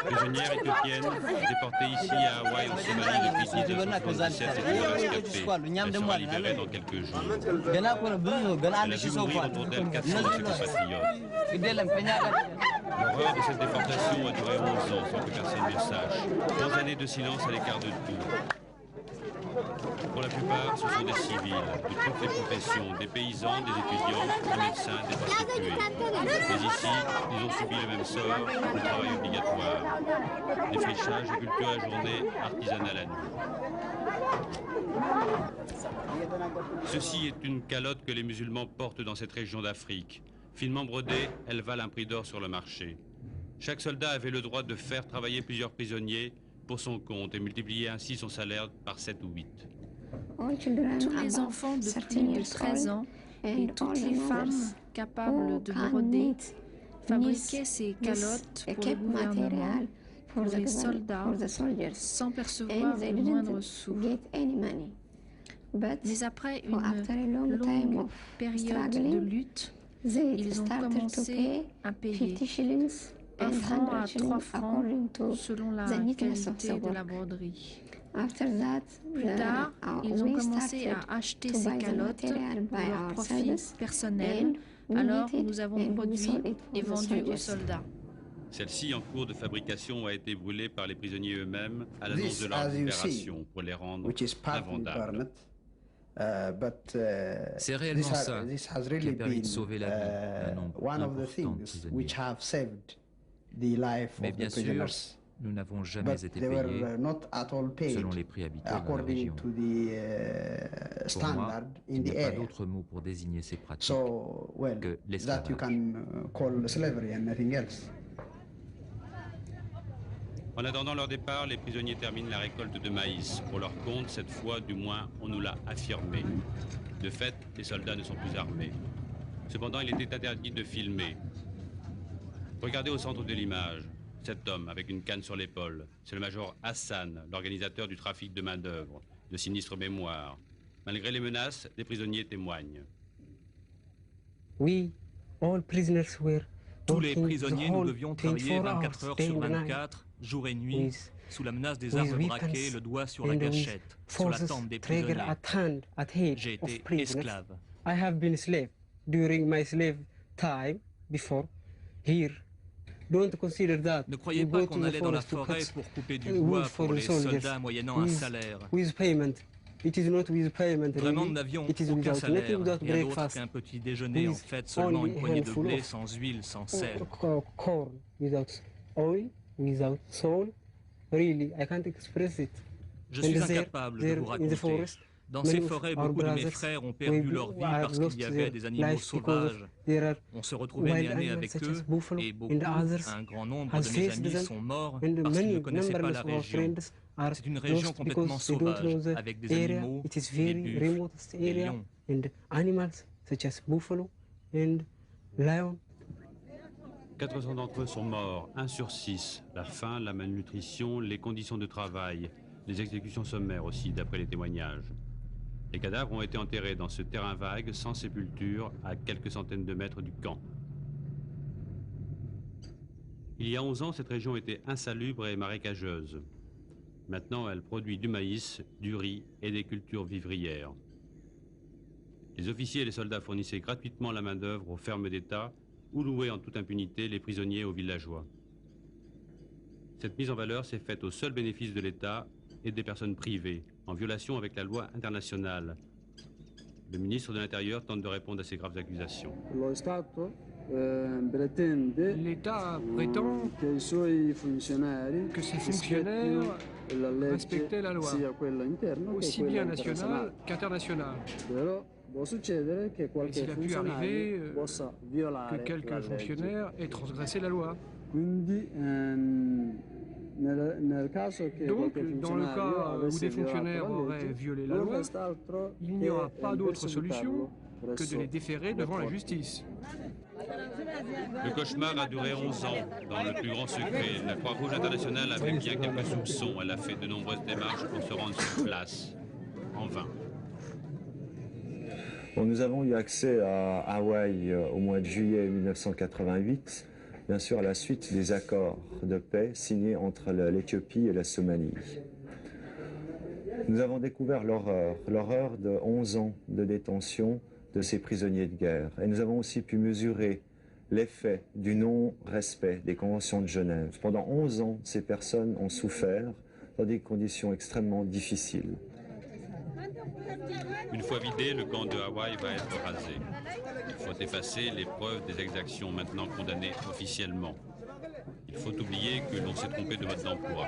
Prisonnière éthiopienne, déportée ici à Hawaï en Somalie depuis 1977 et qui rescapée. Elle sera libérée dans quelques jours. Elle a vu mourir autour d'elle 400 de ses compatriotes. L'horreur de cette déportation a duré 11 ans sans que personne ne le sache. 11 années de silence à l'écart de tout. Pour la plupart, ce sont des civils, de toutes les professions, des paysans, des étudiants, des médecins, des prostituées. Mais ici, ils ont subi le même sort, le travail obligatoire. Défrichage, agriculture à la journée, artisanat la nuit. Ceci est une calotte que les musulmans portent dans cette région d'Afrique. Finement brodée, elle vale un prix d'or sur le marché. Chaque soldat avait le droit de faire travailler plusieurs prisonniers pour son compte et multiplier ainsi son salaire par 7 ou 8. Tous les enfants de plus de 13 ans et toutes les femmes capables de broder fabriquaient ces calottes pour le gouvernement, pour les soldats, sans percevoir le moindre sou. Mais après une longue période de lutte, ils ont commencé à payer 1 franc à 3 francs selon la qualité de la broderie. Plus tard, ils ont commencé à acheter ces calottes pour leur profit personnel, alors nous avons produit et vendu aux soldats. Celle-ci, en cours de fabrication, a été brûlée par les prisonniers eux-mêmes à l'annonce de leur libération pour les rendre invendables. C'est réellement ça qui a permis de sauver la vie d'un nombre important de prisonniers. Mais bien sûr, nous n'avons jamais été payés selon les prix habituels dans la région. Pour moi, il n'y a pas d'autre mot pour désigner ces pratiques que l'esclavage. En attendant leur départ, les prisonniers terminent la récolte de maïs. Pour leur compte, cette fois, du moins, on nous l'a affirmé. De fait, les soldats ne sont plus armés. Cependant, il était interdit de filmer. Regardez au centre de l'image. Cet homme avec une canne sur l'épaule, c'est le major Hassan, l'organisateur du trafic de main-d'œuvre, de sinistre mémoire. Malgré les menaces, les prisonniers témoignent. Tous les prisonniers, nous devions travailler 24 heures sur 24, jour et nuit, sous la menace des armes braquées, le doigt sur la gâchette, sur la tempe des prisonniers. J'ai été esclave. Ne croyez pas qu'on allait dans la forêt pour couper du bois pour les soldats moyennant un salaire. Vraiment, nous n'avions aucun salaire, rien d'autre qu'un petit déjeuner en fait, seulement une poignée de blé, sans huile, sans sel. Je suis incapable de vous raconter. Dans ces forêts, beaucoup de mes frères ont perdu leur vie parce qu'il y avait des animaux sauvages. On se retrouvait nez à nez avec eux et beaucoup, un grand nombre de mes amis sont morts parce qu'ils ne connaissaient pas la région. C'est une région complètement sauvage, avec des animaux, des buffles, des lions. 400 d'entre eux sont morts, 1 sur 6. La faim, la malnutrition, les conditions de travail, les exécutions sommaires aussi, d'après les témoignages. Les cadavres ont été enterrés dans ce terrain vague, sans sépulture, à quelques centaines de mètres du camp. Il y a 11 ans, cette région était insalubre et marécageuse. Maintenant, elle produit du maïs, du riz et des cultures vivrières. Les officiers et les soldats fournissaient gratuitement la main-d'œuvre aux fermes d'État ou louaient en toute impunité les prisonniers aux villageois. Cette mise en valeur s'est faite au seul bénéfice de l'État et des personnes privées, en violation avec la loi internationale. Le ministre de l'Intérieur tente de répondre à ces graves accusations. L'État prétend que ses fonctionnaires respectaient la loi, aussi bien nationale qu'internationale. Et s'il a pu arriver que quelques fonctionnaires aient transgressé la loi. Donc, dans le cas où des fonctionnaires auraient violé la loi, il n'y aura pas d'autre solution que de les déférer devant la justice. Le cauchemar a duré 11 ans, dans le plus grand secret. La Croix-Rouge internationale avait bien quelques soupçons. Elle a fait de nombreuses démarches pour se rendre sur place. en vain. Bon, nous avons eu accès à Hawaï au mois de juillet 1988, bien sûr à la suite des accords de paix signés entre l'Éthiopie et la Somalie. Nous avons découvert l'horreur de 11 ans de détention de ces prisonniers de guerre. Et nous avons aussi pu mesurer l'effet du non-respect des conventions de Genève. Pendant 11 ans, ces personnes ont souffert dans des conditions extrêmement difficiles. Une fois vidé, le camp de Hawaï va être rasé. Il faut effacer les preuves des exactions maintenant condamnées officiellement. Il faut oublier que l'on s'est trompé de mode d'emploi.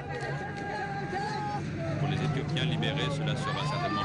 Pour les Éthiopiens libérés, cela sera certainement